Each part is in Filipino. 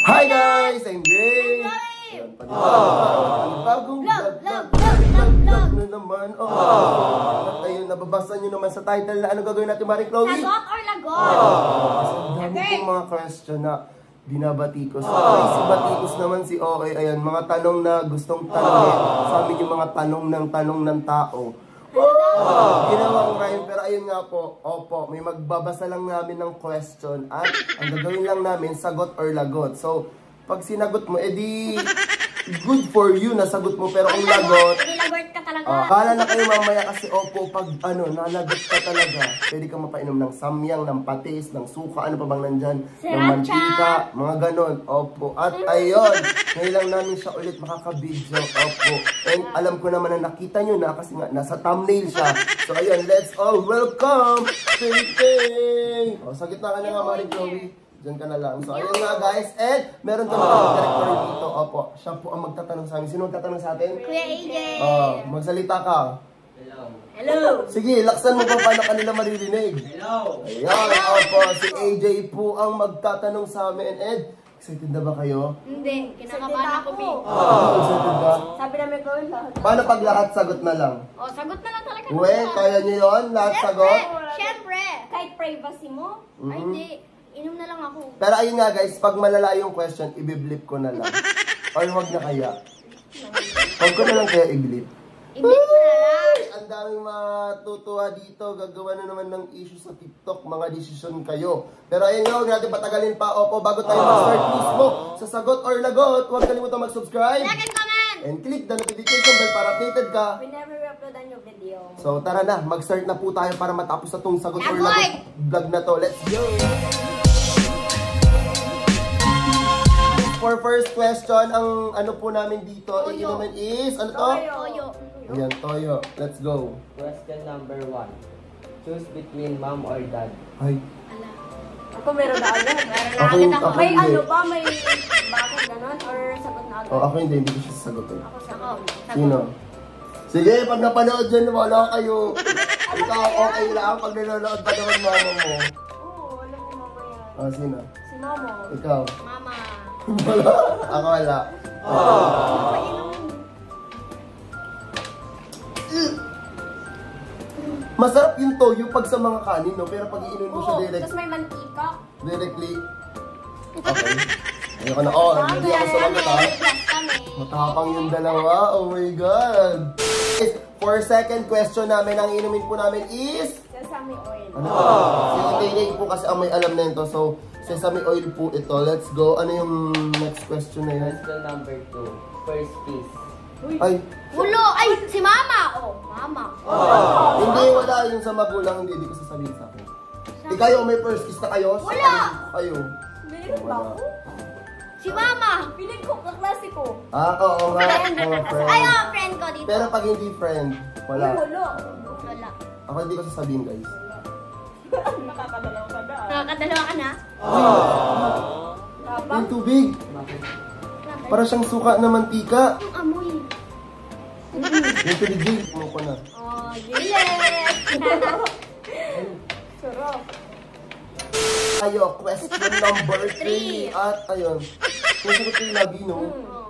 Hi guys! I'm Jay! Ayan, bagong vlog na naman. At ayun, nababasa nyo naman sa title na ano gagawin natin, Maring Chloe? Sagot or lagot? Kasi ang dami kong mga question na binabatikos. Si Batikos naman si Okay. Ayan, mga tanong na gustong tanongin. Sa amin yung mga tanong ng tao. Ginawang rhyme, pero ayun nga po, opo, may magbabasa lang namin ng question at ang gagawin lang namin, sagot or lagot. So, pag sinagot mo, edi good for you, nasagot mo, pero kung lagot, Lagot ka talaga. kala na kayo mamaya kasi opo, pag nalagot ka talaga, pwede kang mapainom ng samyang, ng patis, ng suka, ano pa bang nandyan, ng mantika, mga ganon, opo. At ayun, ngayon lang namin siya ulit makaka-video, opo. And alam ko naman na nakita nyo na kasi nga, nasa thumbnail siya. So ayun, let's all welcome Ting! O, sa gitna ka na nga, Maring Chloe. Diyan ka na lang. So, ayun nga guys. And, meron ka mga director dito. Opo, siya po ang magtatanong sa amin. Sino magtatanong sa atin? Kuya AJ. Magsalita ka. Hello. Sige, laksan mo pa paano kanila maririnig. Hello! Ayan, opo. Si AJ po ang magtatanong sa amin. And, excited na ba kayo? Hindi, kinakabahan ako, Big. Excited ba? Sabi namin ko lahat. Paano pag lahat sagot na lang? Oh, sagot na lang talaga. Uwe, kaya nyo yun? Lahat sagot? Siyempre. Kahit privacy mo. Ay, hindi. Inom na lang ako. Pero ayun nga guys, pag malala yung question, ibiblip ko na lang. Or wag na kaya. Huwag ko na lang kaya iblip. Iblip mo na lang. Ang daming matutuwa dito. Gagawa na naman ng issue sa TikTok. Mga desisyon kayo. Pero ayun nga, huwag natin patagalin pa. Opo, bago tayo mag-start mismo sa sagot or lagot, huwag kalimutan mag-subscribe. Like and comment. And click the notification bell para updated ka. Whenever we upload a new video. So tara na, mag-start na po tayo para matapos na tong sagot or lagot vlog na to. Let's go! For first question, ang ano po namin dito, naman is, ano to? Toyo. Ayan, Toyo. Let's go. Question number 1. Choose between mom or dad. Ay, Ako meron na agad. ako yung, ako May hindi. ano ba? May bakit ganon? Or sagot na agad? Oh, ako hindi ko siya sasagutin. Ako Ako. sagot. Sino? Sige, pag napanood dyan, wala kayo. Ikaw, okay lang pag nanonood pa naman mama mo. Oo, alam ko mama yan. Oh, sino? Si mama. Ikaw. Mama. Wala. Ako wala. Masarap yung toyo pag sa mga kanin, no? Pero pag iinumin mo siya Oo, direct, tapos may mantika. directly. Okay. Ayoko na. Oh, hindi ako sumagot ha. Plus kami. Matapang yung dalawa. Oh my God. For second question namin, ang inumin po namin is... Sesame oil. Ano? Si Itaylay po kasi ang may alam na ito. So, sesame oil po ito. Let's go. Ano yung next question na yun? Question number 2. First kiss. Ay, Ulo. Ay, si Mama. Oh, Mama. hindi, wala yung sa magulang. Hindi ko sasabihin sa akin. Ikaw yung may first kiss na kayo? Wala. Kayo. Meron ba ako? Si Mama. Piling ko, kaklase ko. Oo nga. Mga friend. Ay, oh, friend ko dito. Pero pag hindi friend, wala. Ay, wala. Wala. Ako hindi ko sasabihin, guys. Nakakadalaw ka na. Nakakadalawa ka na? Tapang. Yung tubig. Para siyang suka na mantika. Ang amoy. Yung tubig, mo ko na. Oh, yes. Sarap. Ayo, question number 3. At ayun, kung sagot ko yung lagi, no?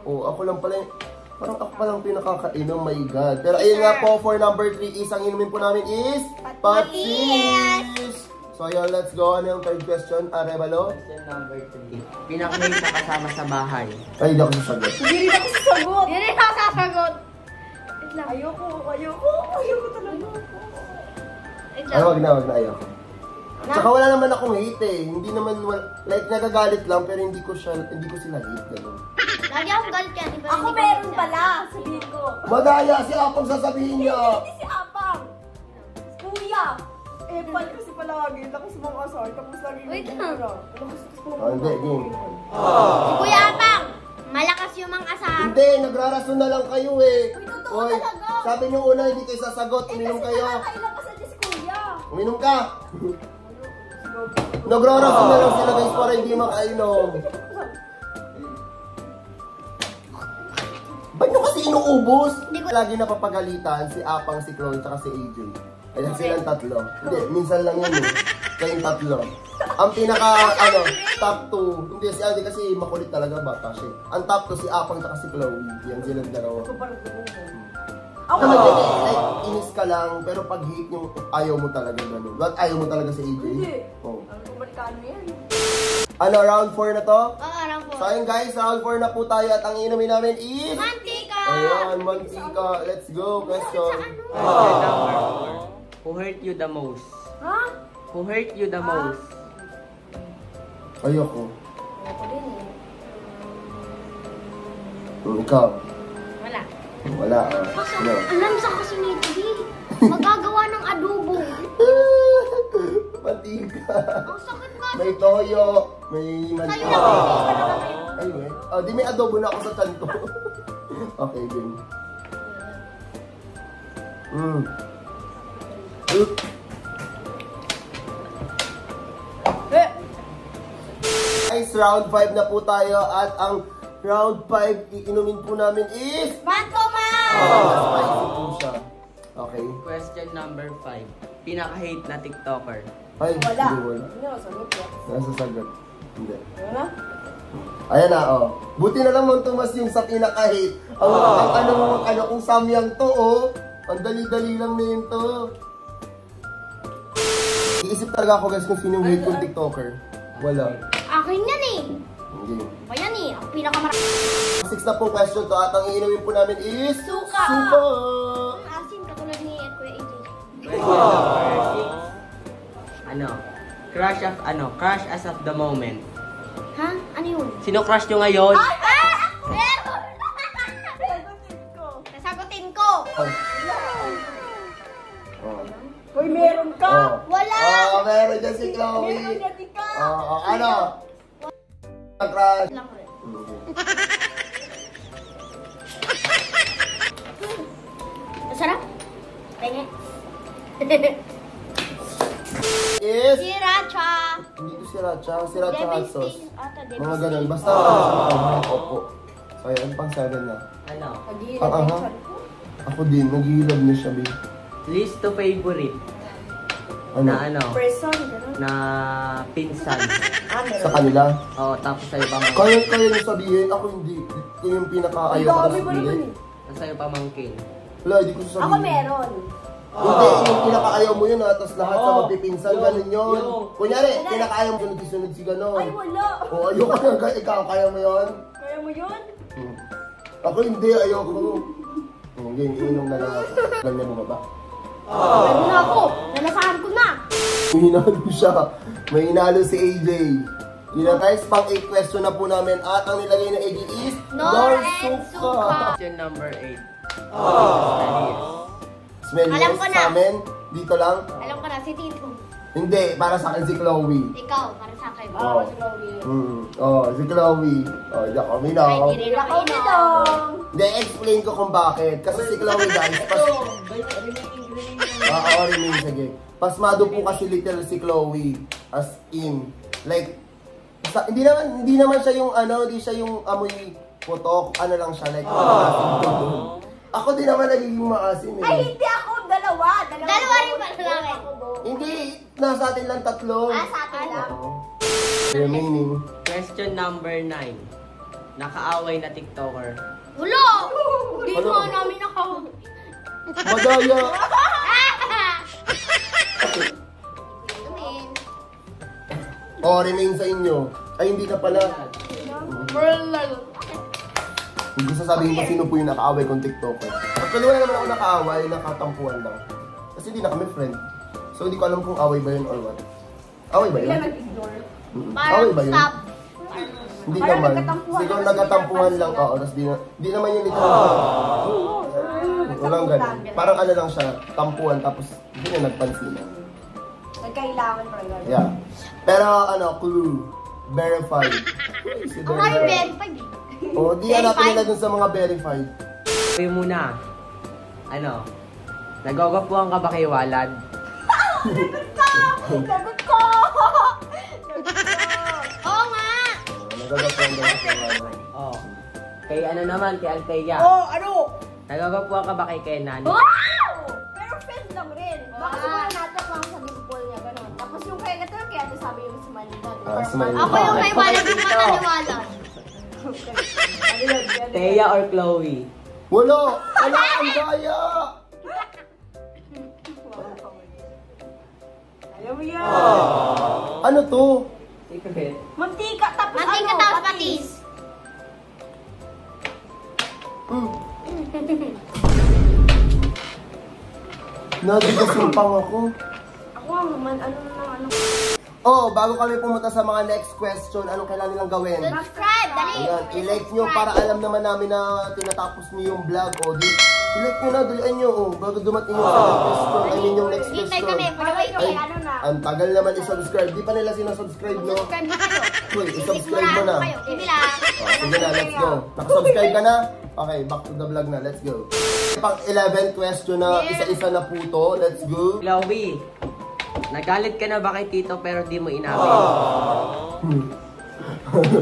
O, ako lang pala yung, parang ako palang pinakakainom, my God. Pero ayun nga po, for number 3 is, ang inumin po namin is, patis! So ayun, let's go. Ano yung third question? Arevalo? Question number 3. Pinaka-main na kasama sa bahay. Ay, hindi ako sasagot. Hindi rin ako sasagot. Hindi rin ako sasagot. Wait lang. Ayoko talaga. Wait Ay, lang. wag na, ayoko. Tsaka wala naman akong hate eh. Hindi naman, like, nagagalit lang, pero hindi ko sila hate. Ganun. Lagi akong galit yan. Diba? Ako meron pala, sabihin ko. Madaya si Apong sasabihin niya. Hindi si Apang. Kuya. Pan kasi palagi. Lakas mga asar. Tapos lagi Wait yung lang. mura. Hindi, game. Si Kuya Apang. Malakas yung mga asar. Hindi, nagrarason na lang kayo eh. Uy, totoo talaga. Sabi niyo una, hindi kayo sasagot. Uminom kayo. Nakakailan kasi si Kuya. Uminom ka. Nagrarason na lang sila guys para hindi makainom. Ba't nyo kasi inuubos? Lagi napapagalitan si Apang, si Chloe, tsaka si AJ. Ayan silang tatlo. Hindi, minsan lang yun eh. Kayong tatlo. Ang pinaka, top 2. Hindi, si Adi kasi makulit talaga bata siya. Ang top 2 si Apang at si Chloe. Yan silang dalawa. Ako Like, inis ka lang, pero pag hate yung ayaw mo talaga gano'n. Ba't ayaw mo talaga si AJ? Hindi. Oh. Ano kumalikano yan? Round 4 na to? Oo, alam ko. So ayun guys, round 4 na po tayo at ang inumin namin is... Mantika! Ayan, mantika. Let's go, question. Question number 4. Who hurt you the most? Ha? Who hurt you the most? Ayoko. Ako din eh. Ikaw. Wala. Wala. Ano? Alam sa kasi nito, di. Magagawa ng adobo. Mantika. Ang sakit nga. May toyo. May Sa'yo mantika. na. Ayun eh. Oh, di may adobo na ako sa kanto. Okay, game. Guys, round 5 na po tayo at ang round 5 iinumin po namin is... Mantoman! Spicy po siya. Okay. Question number 5. Pinaka-hate na TikToker. Ay, Wala. hindi wala. Hindi ako sagot yan. Nasa sagot. Hindi. Wala? Ayan na, oh. Buti na lang mo, Tomas, yung sa pinaka-hate. Ang kung samyang to, oh. Ang dali-dali lang na yun to. Iisip talaga ako, guys, kung sino yung hate kong TikToker. Wala. Akin yan eh. Hindi. Ba yan eh. Ang pinakamarami. 6 na pong question to at ang iinumin po namin is... Suka! Suka! Asin, katulad ni Kuya AJ. Question number 6. Crush as of the moment. Ha? Ano yun? Sino crush nyo ngayon? Meron! Sagutin ko. Nasagutin ko. Ay. Oh. Uy, meron ka! Oh. Wala! Oh, meron dyan si Chloe. Meron yan, ika! Ano? Crush. Lang rin. Masarap? Penge. Is... Sriracha. Hindi ko sriracha. Sriracha hot sauce. Ata, Mga ganun. Basta opo. So, ayan, pang 7 na. Ano? Nag-iilap Aha. yung chan ko. Ako din, naghihilab na siya, babe. Least to favorite. Ano? Na ano? Person, gano'n. Na pinsan. Sa kanila. Oo, tapos sa'yo pamangkin. Kaya niyo sabihin, ako hindi. Ito yung Ang pinaka-ayaw ko dami sa ba naman sabihin. eh? Sa'yo pamangkin. Wala, hindi ko sasabihin. Ako meron. Hindi, yung pinaka-ayaw mo yun ha, tapos lahat sa Oo. magpipinsan, Yung- ganun yun. yung- Kunyari, pinaka-ayaw mo sunod-sunod si gano'n. Ay, wala. O, ayoko na, ikaw, kaya mo yun? Kaya mo yun? Ako hindi, ayoko. Hindi, iinom na lang ako. Ganyan mo ba ba? Meron na ako. Nalasahan ko na. May hinalo siya. May hinalo si AJ. Yun na guys, pang 8 question na po namin at ang nilagay na AJ is Nor and Suka. Question number 8. Smelly Alam ko na. sa amin, dito lang. Alam ko na, si Tito. Hindi, para sa akin si Chloe. Ikaw, para sa akin. Oo. Si Chloe. Oh, si Chloe. Oh, hindi ako Ay, minaw. di rin ako Ako inom. nitong. Hindi, explain ko kung bakit. Kasi si Chloe guys, remain, sige. Pasmado po kasi literal si Chloe. As in, like, hindi naman siya yung hindi siya yung amoy putok, ano lang siya, like, ako din naman nagiging maasim eh. Ay, hindi ako. Dalawa. Dalawa rin ba sa akin? Ako do. Hindi, nasa atin lang 3. Ah, sa atin lang. Oo. Remaining. Question number 9. Nakaaway na TikToker. Wala! Hindi Ano? nga namin ako. Madaya. Tumin. Oh, remain sa inyo. Ay, hindi na pala. Hindi ko sasabihin kung sino po yung nakaaway kong TikToker. Actually, wala naman ako nakaaway, nakatampuan lang. Kasi hindi na kami friend. So, hindi ko alam kung away ba yun or what. Away ba yun? Bigla nag-ignore. Away Parang ba yun? stop. Hindi Parang naman. nagkatampuhan Siguro lang, nagkatampuhan hindi lang. napansin Oo, tapos di naman yung literal. Walang ganun. Parang ano lang siya, tampuhan, tapos hindi na nagpansinan. Nagkailangan pa rin. Yeah. Pero ano, clue. Verified. Si Ako yung verified eh. O, di hanapin nila dun sa mga verified. Sabi muna. Ano? Nagagapuhan ka ba kay Walad? Sagot ko! Oo nga! Nagagapuan daw sa mga. Oo. Kay ano naman, kay Althea. Oh, ano? Nagagapuhan ka ba kay Kenan? Wow! Pero friend lang rin. Baka Wow. siguro natin lang sa dimple niya, gano'n. Tapos yung kaya ito, Smile. Ako yung may walang yung mataniwala. Ano yun? Thea or Chloe? Wala! Wala ang daya! Ayaw mo yan. Ano to? Secret. Mantika tapos Mantika ano? tapos patis. Nadigas yung pang ako. Ako ang ano. Oh, bago kami pumunta sa mga next question, anong kailangan nilang gawin? Subscribe, dali. Ayan, i-like nyo para alam naman namin na tinatapos nyo yung vlog. O, i-like nyo na, dalian nyo. Oh, bago dumating yung second question. I mean yung next Hintay question. kami, para wait Ay, ano na. ang tagal naman i-subscribe. Di pa nila sinasubscribe, no? Subscribe na kayo. Uy, i-subscribe mo na. Kayo. Sige lang. Oh, sige na, let's go. Nakasubscribe ka na? Okay, back to the vlog na. Let's go. Pang 11 question na isa-isa na po to. Let's go. Chloe, nagalit ka na ba kay Tito pero di mo inamin?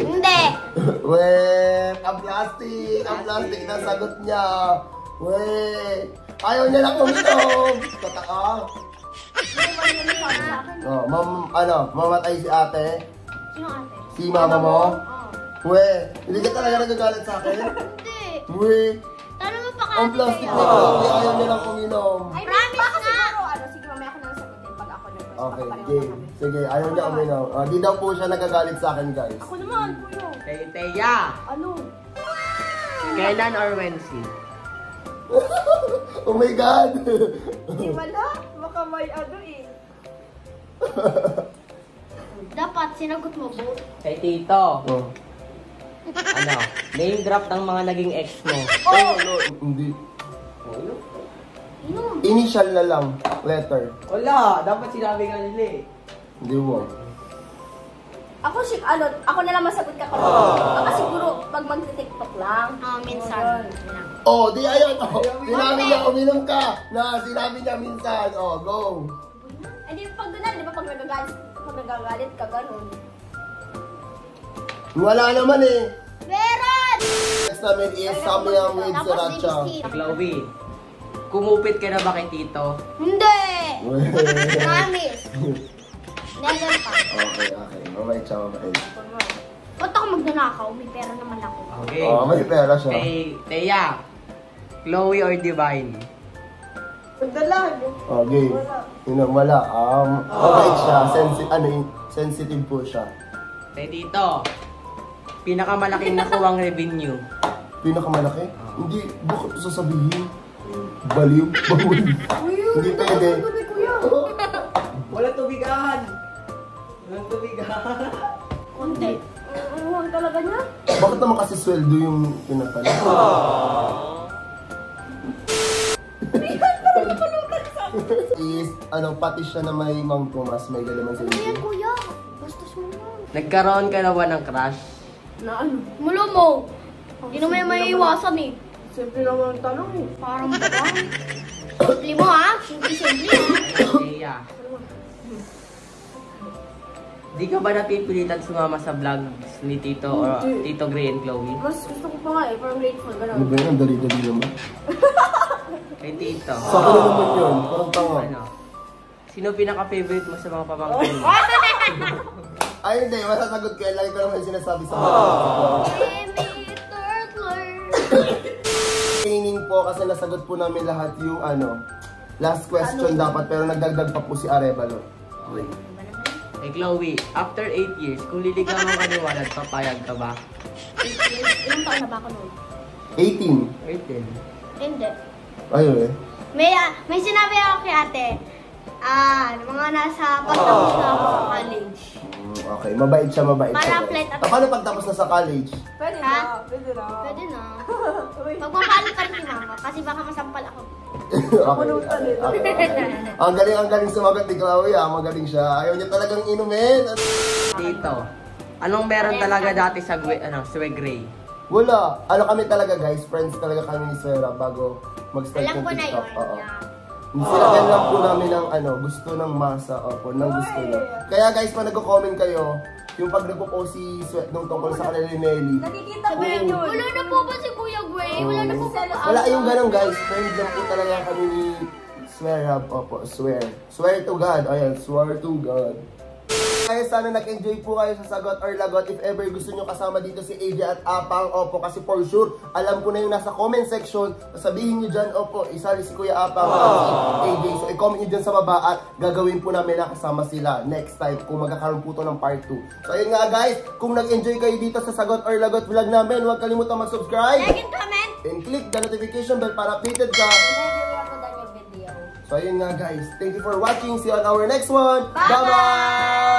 Hindi. Weh, ang plastic na sagot niya. Weh, ayaw niya na kuminom. Kataka. Oh, mamatay si ate. Sino ate? Si mama mo. Oo. Weh, hindi ka talaga nagagalit sa akin? Hindi. Weh, Tanong mo pa ang kasi plastic kayo. na Chloe, ayaw niya lang kuminom. Ay, promise na. Siguro, sige mamaya ako na sagutin pag ako nag-request. Okay, Pareho game. kami. Sige, ayaw niya uminom. Di daw po siya nagagalit sa akin, guys. Ako naman, kuyo. Kay Thea, Ano? kailan or Wednesday? Oh my God! Di wala. Baka may ano eh. Dapat sinagot mo, Bo. Kay Tito, Oh. ano, name drop ng mga naging ex mo. Oh, no, hindi. Inom. Initial na lang, letter. Wala, dapat sinabi nga nila eh. Hindi mo. Ako na lang masagot ka Baka siguro pag mag-tiktok lang. Minsan. Oh, di ayan. Oh, sinabi niya, uminom ka. Sinabi niya minsan. Oh, go. Hindi pag ganun, di ba pag nagagalit ka ganun. Wala naman eh. Meron! Next namin is Samyang with Tapos Sriracha. lipstick. Chloe, kumupit ka na ba kay Tito? Hindi! Promise. Never pa. Okay. Mamay, ciao, mamay. Ba't ako magnanakaw? May pera naman ako. Okay. Oh, may pera siya. Kay Thea, Chloe or Divine? Pagdalag. Okay. Wala. Okay siya. Sensitive po siya. Kay Tito, pinakamalaking nakuwang revenue. Pinakamalaki? Hindi, bakit sasabihin? Baliw? Bawal. Hindi pwede. Walang tubigan! Walang tubigan! Hindi. Ang talaga niya? Bakit naman kasi sweldo yung pinapala? Is, pati siya na may Mang Tomas, may galaman sa Ano yan, inyo. kuya? Bastos mo na. Nagkaroon ka na ba ng crush? Na ano? Mulo mo. Hindi naman yung maiiwasan eh. Simple naman ang tanong eh. Parang ba? Simple mo ha? Simple ha? Thea. Di ka ba napipilitan sumama sa vlogs ni Tito or Tito Gray and Chloe? Mas gusto ko pa nga eh, parang grateful, Ano gano'n. ba yun? Ang dali-dali naman. Kay Tito. Sa akin naman yun. Parang tanga. Ano? Sino pinaka-favorite mo sa mga pamangkin mo? Ay, hindi. Masasagot ko yan. Lagi ko naman sinasabi sa mga. Baby turtler. Training po kasi nasagot po namin lahat yung last question dapat pero nagdagdag pa po si Arevalo. Kay Chloe, after 8 years, kung liligawan ka ni Walad, papayag ka ba? 8 years? Ilang taon na ba ako noon? 18. Wait din. Hindi. Ayun eh. May sinabi ako kay ate. Mga nasa pagtapos na ako sa college. Okay, mabait siya. Para flight attendant. Paano pagtapos na sa college? Pwede Ha? na, pwede na. Pwede na. Magpapalit pa rin si mama kasi baka masampal ako. okay. Ang galing sumagot ni Chloe. Magaling siya. Ayaw niya talagang inumin. Tito, anong meron talaga dati sa Swag Gray? Wala. Kami talaga guys. Friends talaga kami ni Swera bago mag-start Alam ng ko na TikTok. yun. Oo. Yeah. Sinakyan lang po namin ng gusto ng masa. Opo, ng gusto lang. Kaya guys, pa nagko-comment kayo, yung pag nagpo-post si Sweat nung tungkol sa kanila ni Nelly. Nakikita ko yan yun. Wala na po ba si Kuya Gray? Wala na po ba? Wala yung ganun guys. Friend lang po talaga kami ni Swear Hub. Opo, swear. Swear to God. Ayan, swear to God. guys, sana nag-enjoy po kayo sa sagot or lagot. If ever gusto nyo kasama dito si AJ at Apang, opo, kasi for sure, alam ko na yung nasa comment section. Sabihin nyo dyan, opo, isali si Kuya Apang at si AJ. So, i-comment nyo dyan sa baba at gagawin po namin na kasama sila next time kung magkakaroon po to ng part 2. So, ayun nga guys, kung nag-enjoy kayo dito sa sagot or lagot vlog namin, huwag kalimutan mag-subscribe Like and comment. and click the notification bell para updated ka. So, ayun nga guys. Thank you for watching. See you on our next one. Bye-bye! Bye-bye!